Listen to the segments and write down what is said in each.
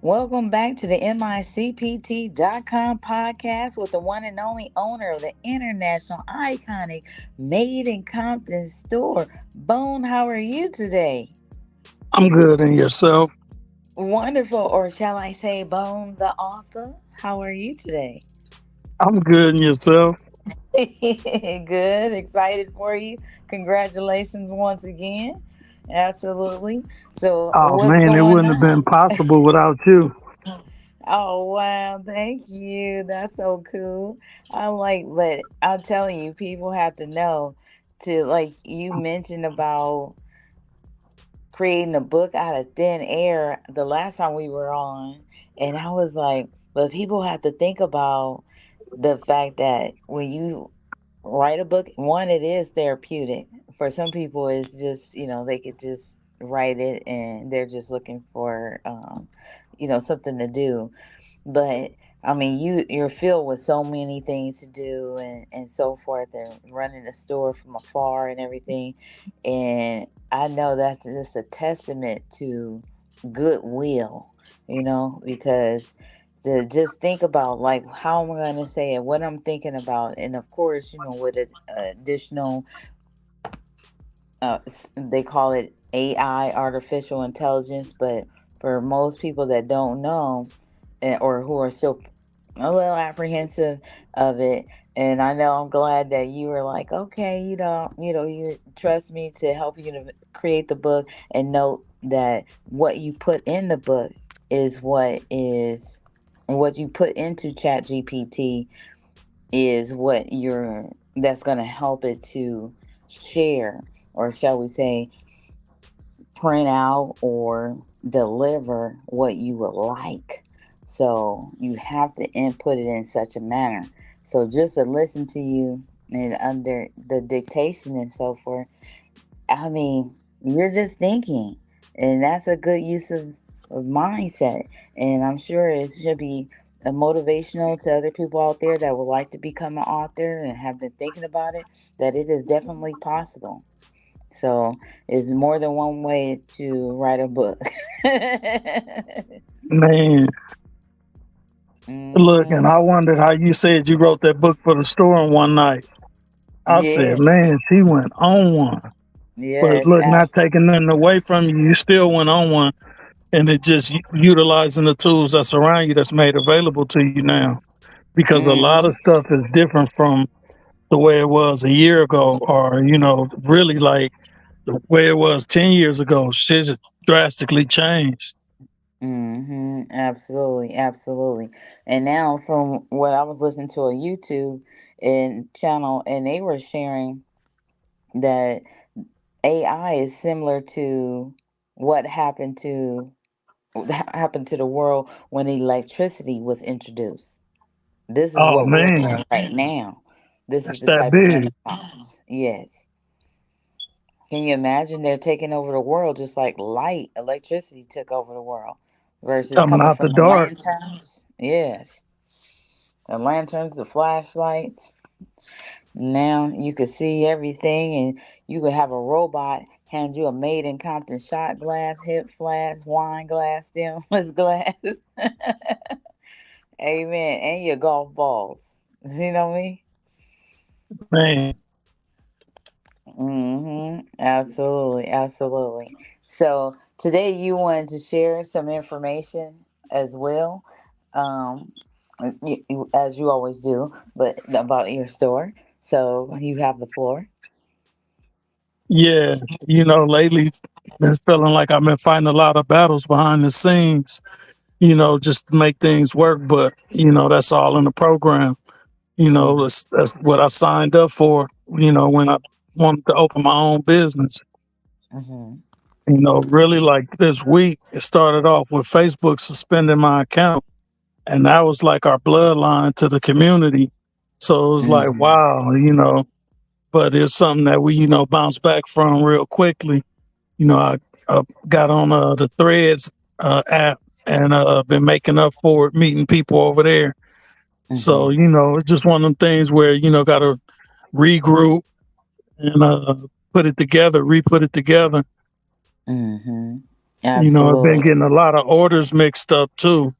Welcome back to the MICPT.com podcast with the one and only owner of the international iconic Made in Compton store. Bone, how are you today? I'm good, and yourself? Wonderful, or shall I say, Bone the author? How are you today? I'm good, and yourself? Good, excited for you. Congratulations once again. Absolutely. So, Oh what's man, it going wouldn't have been on? possible without you. Oh wow, thank you. That's so cool. But I'm telling you, people have to know to like you mentioned about creating a book out of thin air the last time we were on, and I was like, but people have to think about the fact that when you write a book, one, it is therapeutic. For some people, it's just, they could just write it and they're just looking for, something to do. But I mean, you're filled with so many things to do and so forth, and running a store from afar and everything. And I know that's just a testament to goodwill, because to just think about like how am I going to say it, what I'm thinking about, and of course, with additional, they call it AI, artificial intelligence, but for most people that don't know or who are still a little apprehensive of it. And I know I'm glad that you were like, okay, you trust me to help you to create the book, and note that what you put in the book is what you put into Chat GPT is what you're that's going to help it to share, or shall we say print out or deliver what you would like. So you have to input it in such a manner. So just to listen to you and under the dictation and so forth, I mean, you're just thinking. And that's a good use of mindset. And I'm sure it should be motivational to other people out there that would like to become an author and have been thinking about it, that it is definitely possible. So it's more than one way to write a book. Man, look, and Hmm. I wondered how you said you wrote that book for the store in one night. I said, Yes. man, she went on one. But Yes. look, not taking nothing away from you, you still went on one, and it just utilizing the tools that's around you that's made available to you now. Because a lot Hmm. of stuff is different from the way it was a year ago, or really like the way it was 10 years ago. Shit just drastically changed. Absolutely. Absolutely. And now, from what I was listening to a YouTube and channel, and they were sharing that AI is similar to what happened to the world when electricity was introduced. This is Oh what we're man, in right now. This is it's the that type of big. renaissance. Yes. Can you imagine they're taking over the world just like light, electricity took over the world versus Coming coming out the from the dark. lanterns? Yes. The lanterns, the flashlights. Now you could see everything, and you could have a robot hand you a made in Compton shot glass, hip flask, wine glass, stemless glass. Amen. And your golf balls. You know me? Man, Absolutely, absolutely. So today you wanted to share some information as well, um, as you always do, but about your store. So you have the floor. yeah, lately been feeling like I've been fighting a lot of battles behind the scenes, just to make things work. But that's all in the program. Mm-hmm. That's what I signed up for. When I wanted to open my own business. Mm-hmm. Really like this week, it started off with Facebook suspending my account, and that was like our bloodline to the community. So it was like, Mm-hmm. wow. But it's something that we, bounce back from real quickly. I got on the Threads app and been making up for it, meeting people over there. So, Mm-hmm. it's just one of them things where, got to regroup and put it together, re put it together. Mm-hmm. I've been Absolutely. getting a lot of orders mixed up too.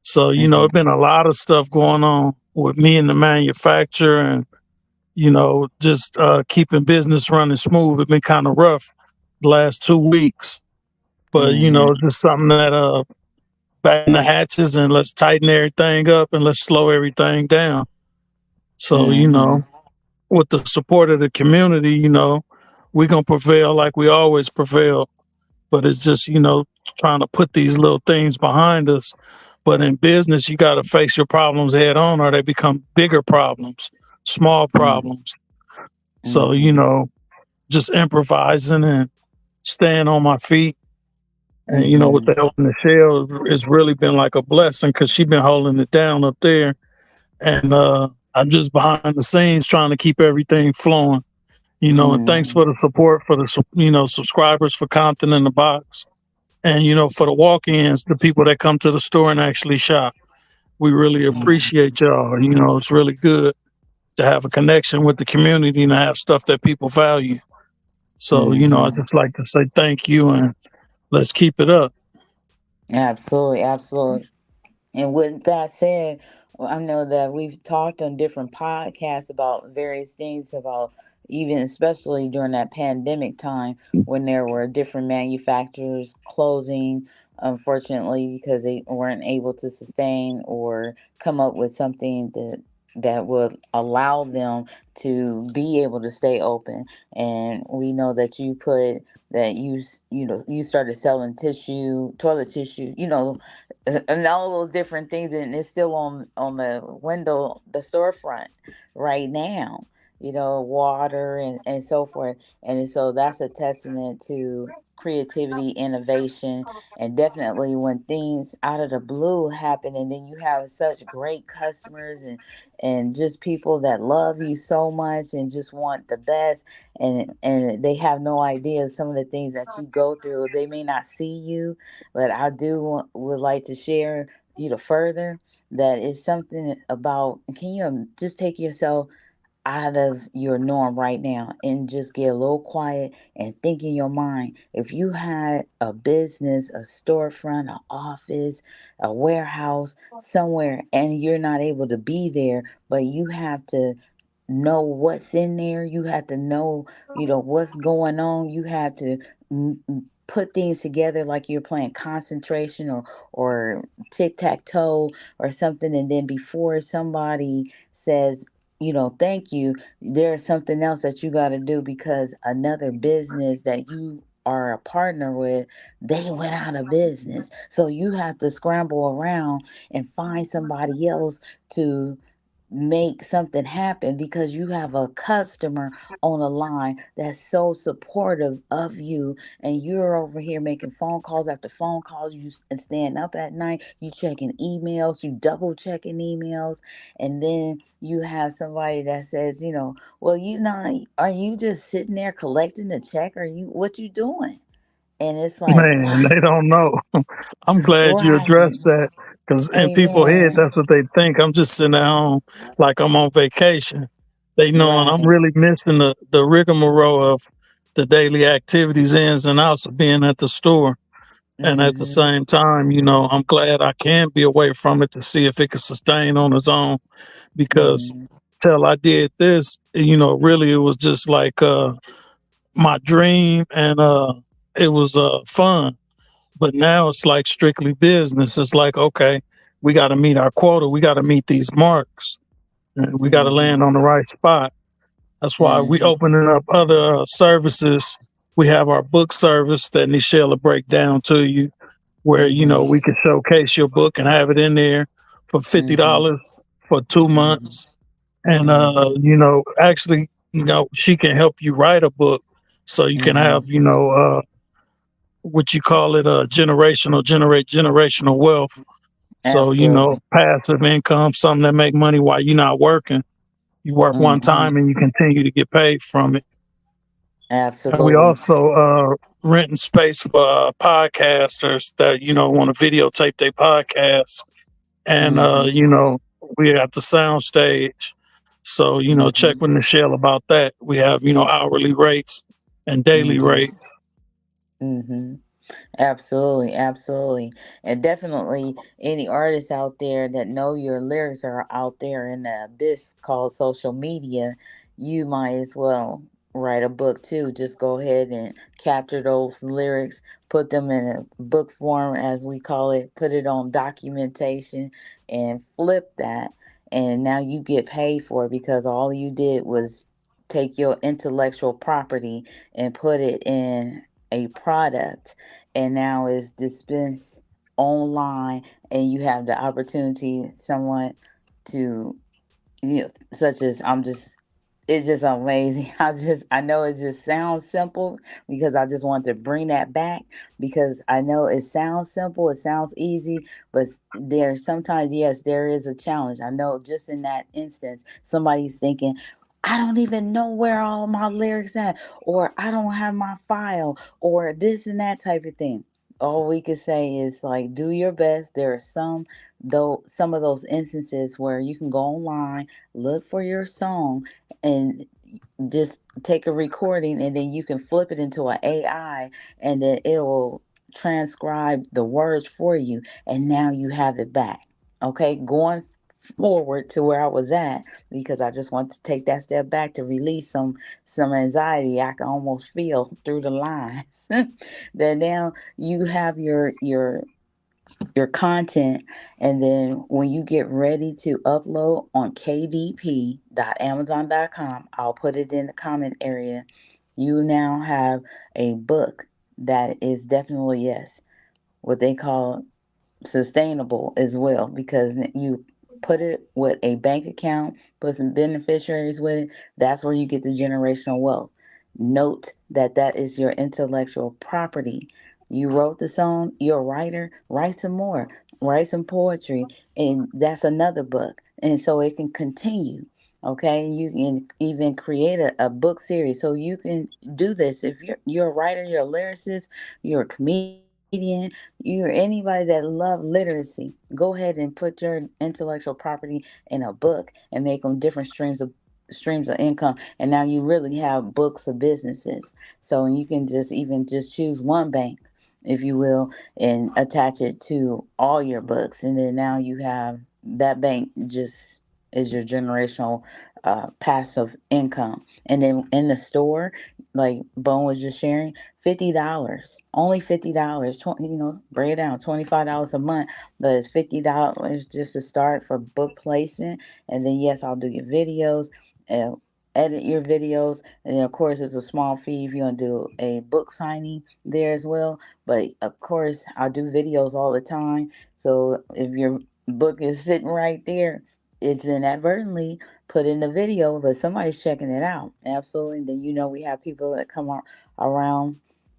So, it's Mhm. been a lot of stuff going on with me and the manufacturer and, just keeping business running smooth. It's been kind of rough the last 2 weeks, but, Mhm. just something that, batten the hatches and let's tighten everything up and let's slow everything down. So, Mhm. with the support of the community, we're going to prevail like we always prevail. But it's just, trying to put these little things behind us. But in business, you got to face your problems head on or they become bigger problems, small Mhm. problems. So, Mhm. just improvising and staying on my feet. And, with Mhm. the help in the shell, it's really been like a blessing because she's been holding it down up there. And I'm just behind the scenes trying to keep everything flowing. And thanks Mhm. for the support for the, subscribers for Compton in the Box. And, for the walk ins, the people that come to the store and actually shop. We really Mhm. appreciate y'all. It's really good to have a connection with the community and have stuff that people value. So, I Mhm. just like to say thank you and let's keep it up. Absolutely. Absolutely. And with that said, well, I know that we've talked on different podcasts about various things about even especially during that pandemic time when there were different manufacturers closing, unfortunately, because they weren't able to sustain or come up with something that would allow them to be able to stay open. And we know that you put that you started selling tissue, toilet tissue, and all those different things, and it's still on the window, the storefront right now, water and so forth. And so that's a testament to creativity, innovation, and definitely when things out of the blue happen and then you have such great customers and just people that love you so much and just want the best, and they have no idea some of the things that you go through. They may not see you, but I would like to share further that it's something about, can you just take yourself out of your norm right now and just get a little quiet and think in your mind, if you had a business, a storefront, an office, a warehouse somewhere, and you're not able to be there, but you have to know what's in there. You have to know, what's going on. You have to put things together like you're playing concentration or tic tac toe or something. And then before somebody says, thank you, there's something else that you got to do because another business that you are a partner with, they went out of business. So you have to scramble around and find somebody else to make something happen because you have a customer on the line that's so supportive of you, and you're over here making phone calls after phone calls, and staying up at night, you checking emails, you double checking emails, and then you have somebody that says, well, are you just sitting there collecting the check, or you what you doing? And it's like, Man, wow. they don't know. I'm glad you Right. addressed that because in people's head, Amen. that's what they think. I'm just sitting at home like I'm on vacation. They knowing I'm Right. really missing the rigmarole of the daily activities, ins and outs of being at the store. And at the Mm-hmm. same time, I'm glad I can be away from it to see if it can sustain on its own. Because Mm-hmm. till I did this, really it was just like my dream and it was fun. But now it's like strictly business. It's like, okay, we got to meet our quota. We got to meet these marks. And we got to Mm-hmm. land on the right spot. That's why we Mm-hmm. opening up other services. We have our book service that Nichelle will break down to you, where Mm-hmm. we can showcase your book and have it in there for Mm-hmm. $50 for two Mm-hmm. months. And Mm-hmm. actually, she can help you write a book so you can have, Mm-hmm. what you call it, generate generational wealth. So, Absolutely. passive income, something that make money while you're not working. You work one Mm-hmm. time and you continue to get paid from it. And we Absolutely. also renting space for podcasters that want to videotape their podcasts, and Mm-hmm. we at the sound stage. So check Mm-hmm. with Michelle about that. We have hourly rates and daily Mm-hmm. rates. Mm-hmm. Absolutely, absolutely. And definitely any artists out there that know your lyrics are out there in the abyss called social media, you might as well write a book too. Just go ahead and capture those lyrics, put them in a book form as we call it, put it on documentation and flip that. And now you get paid for it because all you did was take your intellectual property and put it in a product, and now it's dispensed online, and you have the opportunity someone to, such as I'm just, it's just amazing. I know it just sounds simple because I just want to bring that back because I know it sounds simple, it sounds easy, but there's sometimes, yes, there is a challenge. I know just in that instance somebody's thinking, I don't even know where all my lyrics at, or I don't have my file, or this and that type of thing. All we can say is like do your best. There are some, though, some of those instances where you can go online, look for your song, and just take a recording, and then you can flip it into an AI, and then it will transcribe the words for you, and now you have it back. Okay, going forward to where I was at, because I just want to take that step back to release some anxiety I can almost feel through the lines. That now you have your content, and then when you get ready to upload on kdp.amazon.com, I'll put it in the comment area. You now have a book that is definitely, yes, what they call sustainable as well, because you put it with a bank account, put some beneficiaries with it. That's where you get the generational wealth. Note that that is your intellectual property. You wrote the song, you're a writer, write some more, write some poetry, and that's another book. And so it can continue. Okay, you can even create a book series. So you can do this if you're a writer, you're a lyricist, you're a comedian, you're anybody that love literacy. Go ahead and put your intellectual property in a book and make them different streams of income. And now you really have books of businesses. So you can just even just choose one bank, if you will, and attach it to all your books. And then now you have that bank just is your generational passive income. And then in the store, like Bone was just sharing, $50, only $50, 20, break it down, $25 a month, but it's $50 just to start for book placement. And then yes, I'll do your videos, uh, edit your videos, and then of course it's a small fee if you want to do a book signing there as well. But of course I do videos all the time, so if your book is sitting right there, it's inadvertently put in the video, but somebody's checking it out. Absolutely. Then we have people that come around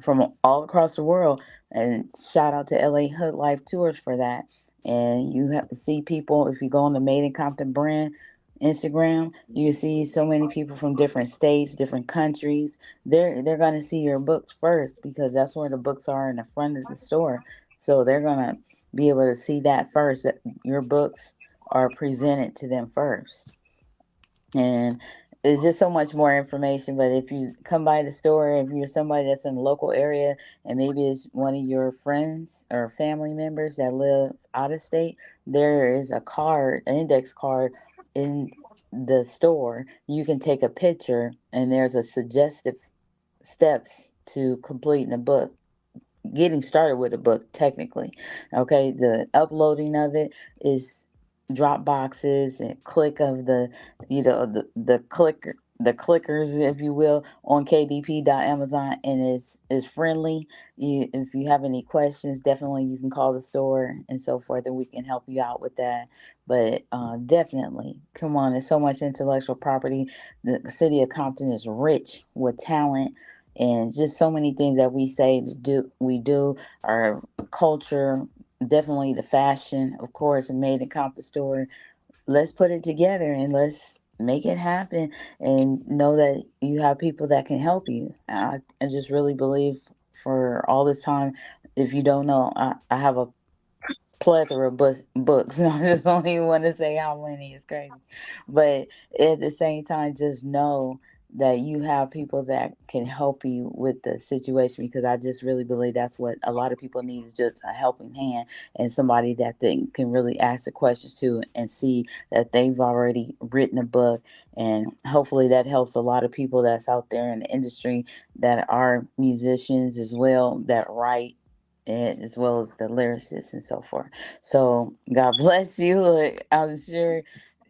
from all across the world, and shout out to LA Hood Life Tours for that. And you have to see people, if you go on the Made in Compton brand Instagram, you see so many people from different states, different countries. They're gonna see your books first because that's where the books are in the front of the store. So they're gonna be able to see that first, that your books are presented to them first. And it's just so much more information. But if you come by the store, if you're somebody that's in the local area, and maybe it's one of your friends or family members that live out of state, there is a card, an index card in the store. You can take a picture, and there's a suggestive steps to completing a book, getting started with a book technically. Okay, the uploading of it is drop boxes and click of the clicker, the clickers, if you will, on kdp.amazon, and is friendly. If you have any questions, definitely you can call the store and so forth, and we can help you out with that. But definitely, come on, there's so much intellectual property. The city of Compton is rich with talent, and just so many things that we say to do, we do. Our culture, definitely the fashion, of course, and Made in Compton store. Let's put it together and let's make it happen, and know that you have people that can help you. I just really believe, for all this time, if you don't know, I have a plethora of books. I just don't even want to say how many. It's crazy, but at the same time, just know that you have people that can help you with the situation, because I just really believe that's what a lot of people need, is just a helping hand and somebody that they can really ask the questions to and see that they've already written a book. And hopefully that helps a lot of people that's out there in the industry that are musicians as well, that write, and as well as the lyricists and so forth. So God bless you. I'm sure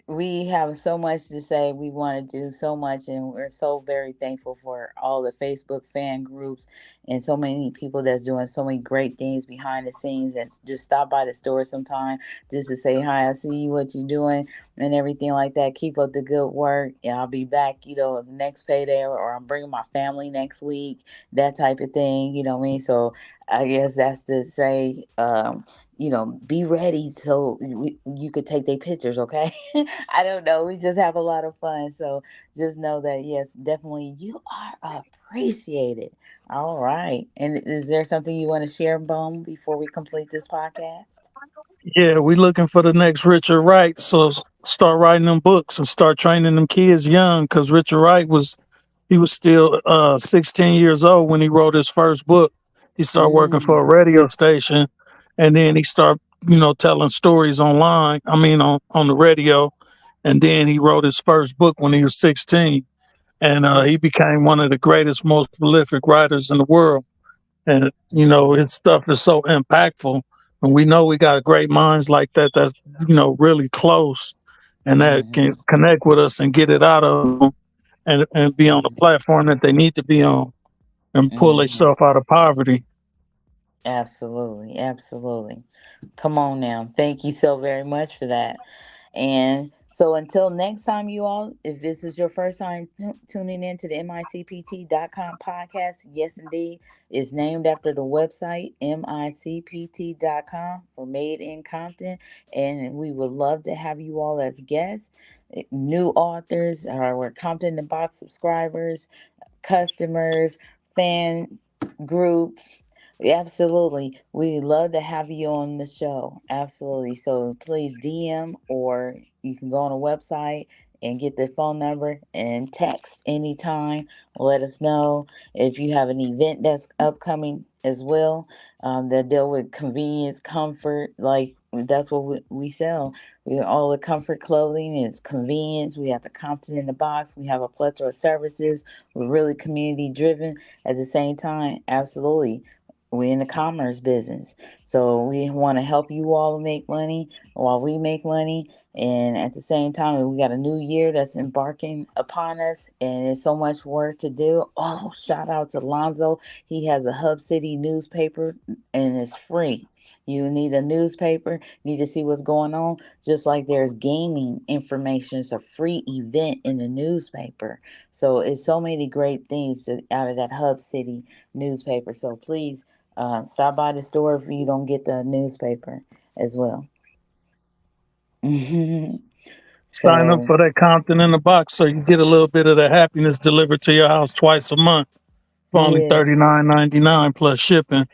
we have so much to say. We want to do so much, and we're so very thankful for all the Facebook fan groups and so many people that's doing so many great things behind the scenes. And just stop by the store sometime just to say hi. I see you, what you're doing, and everything like that. Keep up the good work, and I'll be back, next payday, or I'm bringing my family next week, that type of thing. You know what I mean? So I guess that's to say, be ready so you could take their pictures, okay? I don't know. We just have a lot of fun. So just know that, yes, definitely you are appreciated. All right. And is there something you want to share, Bone, before we complete this podcast? Yeah, we looking for the next Richard Wright. So start writing them books and start training them kids young. Because Richard Wright was still 16 years old when he wrote his first book. He started working for Mm, a radio station, and then he started telling stories online. I mean on the radio, and then he wrote his first book when he was 16, and he became one of the greatest, most prolific writers in the world. And his stuff is so impactful, and we know we got great minds like that. That's really close, and that can hmm connect with us and get it out of them, and be on the platform that they need to be on, and pull hmm themselves out of poverty. Absolutely. Absolutely. Come on now. Thank you so very much for that. And so until next time, you all, if this is your first time tuning in to the micpt.com podcast, yes, indeed, it's named after the website, micpt.com, for Made in Compton. And we would love to have you all as guests, new authors, or Compton in the Box subscribers, customers, fan groups. Absolutely. We love to have you on the show. Absolutely. So please DM, or you can go on the website and get the phone number and text anytime. Let us know if you have an event that's upcoming as well, that deal with convenience, comfort. Like that's what we sell. We all the comfort clothing is convenience. We have the Compton in the Box. We have a plethora of services. We're really community driven at the same time. Absolutely, we're in the commerce business. So we want to help you all make money while we make money. And at the same time, we got a new year that's embarking upon us, and there's so much work to do. Oh, shout out to Lonzo. He has a Hub City newspaper, and it's free. You need a newspaper, need to see what's going on. Just like there's gaming information, it's a free event in the newspaper. So it's so many great things out of that Hub City newspaper. So please, stop by the store if you don't get the newspaper as well. Sign up So, for that Compton in the Box so you get a little bit of the happiness delivered to your house twice a month for only yeah, $39.99 plus shipping.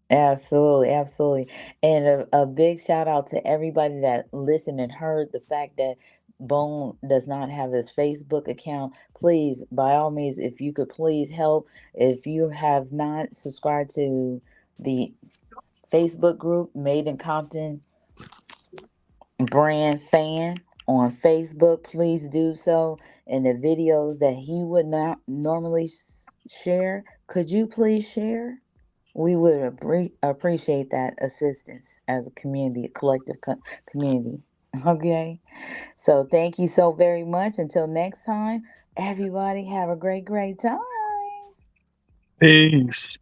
absolutely, absolutely. And a big shout out to everybody that listened and heard the fact that Bone does not have his Facebook account. Please, by all means, if you could please help. If you have not subscribed to the Facebook group Made in Compton brand fan on Facebook, please do so. And the videos that he would not normally share, could you please share? We would appreciate that assistance as a community, a collective community. Okay. So thank you so very much. Until next time, everybody have a great, great time. Peace.